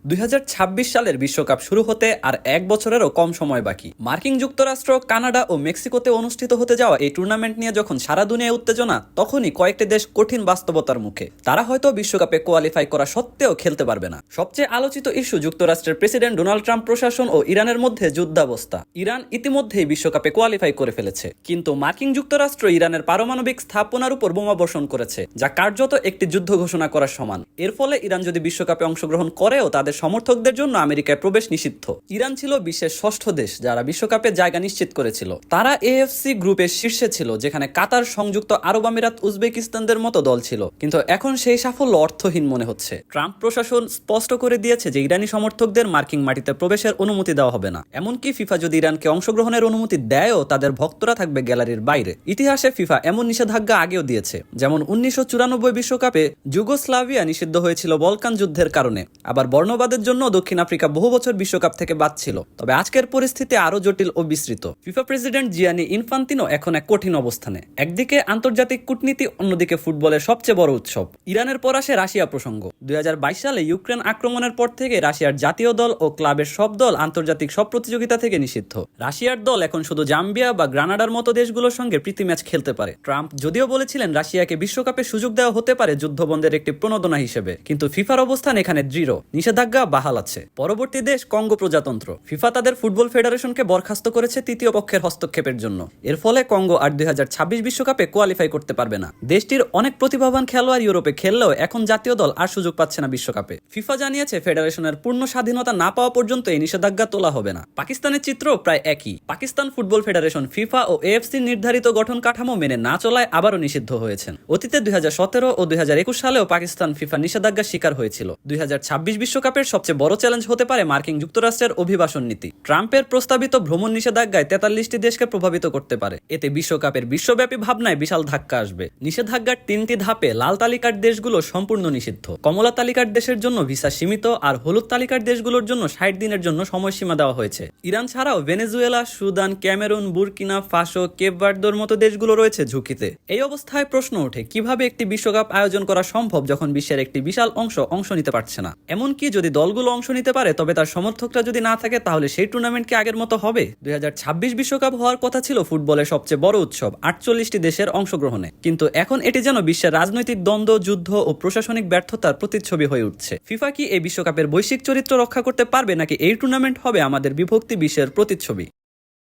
2026 সালের বিশ্বকাপ শুরু হতে আর এক বছরেরও কম সময় বাকি। মার্কিন যুক্তরাষ্ট্র, কানাডা ও মেক্সিকোতে অনুষ্ঠিত হতে যাওয়া এই টুর্নামেন্ট নিয়ে যখন সারা দুনিয়ায় উত্তেজনা, তখনই কয়েকটি দেশ কঠিন বাস্তবতার মুখে। তারা হয়তো বিশ্বকাপে কোয়ালিফাই করা সত্ত্বেও খেলতে পারবে না। সবচেয়ে আলোচিত ইস্যু যুক্তরাষ্ট্রের প্রেসিডেন্ট ডোনাল্ড ট্রাম্প প্রশাসন ও ইরানের মধ্যে যুদ্ধাবস্থা। ইরান ইতিমধ্যেই বিশ্বকাপে কোয়ালিফাই করে ফেলেছে, কিন্তু মার্কিন যুক্তরাষ্ট্র ইরানের পারমাণবিক স্থাপনার উপর বোমা বর্ষণ করেছে, যা কার্যত একটি যুদ্ধ ঘোষণা করার সমান। এর ফলে ইরান যদি বিশ্বকাপে অংশগ্রহণ করেও তাদের সমর্থকদের জন্য আমেরিকায় প্রবেশ নিষিদ্ধ। ইরান ছিল বিশ্বের ষষ্ঠ দেশ যারা বিশ্বকাপে জায়গা নিশ্চিত করেছিল। তারা এএফসি গ্রুপের শীর্ষে ছিল, যেখানে কাতার, সংযুক্ত আরব আমিরাত, উজবেকিস্তানদের মতো দল ছিল। কিন্তু এখন সেই সাফল্য অর্থহীন মনে হচ্ছে। ট্রাম্প প্রশাসন স্পষ্ট করে দিয়েছে যে ইরানি সমর্থকদের মার্কিন মাটিতে প্রবেশের অনুমতি দেওয়া হবে না। এমনকি ফিফা যদি ইরানকে অংশগ্রহণের অনুমতি দেয়ও, তাদের ভক্তরা থাকবে গ্যালারির বাইরে। ইতিহাসে ফিফা এমন নিষেধাজ্ঞা আগেও দিয়েছে, যেমন 1994 বিশ্বকাপে যুগোস্লাভিয়া নিষিদ্ধ হয়েছিল বলকান যুদ্ধের কারণে। আবার বর্ণবাদের জন্য দক্ষিণ আফ্রিকা বহু বছর বিশ্বকাপ থেকে বাদ ছিল। তবে আজকের পরিস্থিতি আরো জটিল ও বিস্তৃত। ফিফা প্রেসিডেন্ট জিয়ানি ইনফান্তিনো এখন এক কঠিন অবস্থানে। একদিকে আন্তর্জাতিক কূটনীতি, অন্যদিকে ফুটবলের সবচেয়ে বড় উৎসব। ইরানের পর আসে রাশিয়া প্রসঙ্গ। 2022 সালে ইউক্রেন আক্রমণের পর থেকে রাশিয়ার জাতীয় দল ও ক্লাবের সব দল আন্তর্জাতিক সব প্রতিযোগিতা থেকে নিষিদ্ধ। রাশিয়ার দল এখন শুধু জাম্বিয়া বা গ্রানাডার মতো দেশগুলোর সঙ্গে প্রীতি ম্যাচ খেলতে পারে। ট্রাম্প যদিও বলেছিলেন রাশিয়াকে বিশ্বকাপে সুযোগ দেওয়া হতে পারে যুদ্ধবন্ধের একটি প্রণোদনা হিসেবে, কিন্তু ফিফার অবস্থান এখানে দৃঢ়। নিষেধাজ্ঞা বাহাল আছে। পরবর্তী দেশ কঙ্গো প্রজাতন্ত্র। ফিফা তাদের ফুটবল ফেডারেশনকে বরখাস্ত করেছে তৃতীয় পক্ষের হস্তক্ষেপের জন্য। এর ফলে কঙ্গো আর 2026 বিশ্বকাপে কোয়ালিফাই করতে পারবে না। দেশটির অনেক প্রতিভাবান খেলোয়াড় ইউরোপে খেললেও এখন জাতীয় দল আর সুযোগ পাচ্ছে না বিশ্বকাপে। ফিফা জানিয়েছে ফেডারেশনের পূর্ণ স্বাধীনতা না পাওয়া পর্যন্ত এই নিষেধাজ্ঞা তোলা হবে না। পাকিস্তানের চিত্র প্রায় একই। পাকিস্তান ফুটবল ফেডারেশন ফিফা ও এএফসি নির্ধারিত গঠন কাঠামো মেনে না চলায় আবারও নিষিদ্ধ হয়েছেন। অতীতে 2017 ও 2021 সালেও পাকিস্তান ফিফা নিষেধাজ্ঞার শিকার হয়েছিল। 2026 বিশ্বকাপের সবচেয়ে বড় চ্যালেঞ্জ হতে পারে মার্কিন যুক্তরাষ্ট্রের অভিবাসন নীতি। ট্রাম্পের প্রস্তাবিত ভ্রমণ নিষেধাজ্ঞায় 43টি দেশকে প্রভাবিত করতে পারে। এতে বিশ্বকাপের বিশ্বব্যাপী ভাবনায় বিশাল ধাক্কা আসবে। নিষেধাজ্ঞার 3টি ধাপে লাল তালিকার দেশগুলো সম্পূর্ণ নিষিদ্ধ। কমলা তালিকার দেশের জন্য ভিসা সীমিত, আর হলুদ তালিকার দেশগুলোর জন্য 60 দিনের জন্য সময়সীমা দেওয়া হয়েছে। ইরান ছাড়াও Venezuela, Sudan, Cameroon, Burkina Faso, Cape ভার্দের মতো দেশগুলো রয়েছে ঝুঁকিতে। এই অবস্থায় প্রশ্ন ওঠে, কিভাবে একটি বিশ্বকাপ আয়োজন করা সম্ভব যখন বিশ্বের একটি বিশাল অংশ নিতে পারছে না? এমনকি যদি দলগুলো অংশ নিতে পারে, তবে তার সমর্থকরা যদি না থাকে, তাহলে সেই টুর্নামেন্ট কি আগের মতো হবে? 2026 বিশ্বকাপ হওয়ার কথা ছিল ফুটবলের সবচেয়ে বড় উৎসব, 48টি দেশের অংশগ্রহণে। কিন্তু এখন এটি যেন বিশ্বের রাজনৈতিক দ্বন্দ্ব, যুদ্ধ ও প্রশাসনিক ব্যর্থতার প্রতিচ্ছবি হয়ে উঠছে। ফিফা কি এই বিশ্বকাপের বৈশ্বিক চরিত্র রক্ষা করতে পারবে, নাকি এই টুর্নামেন্ট হবে আমাদের বিভক্তি বিশ্বের প্রতিচ্ছবি?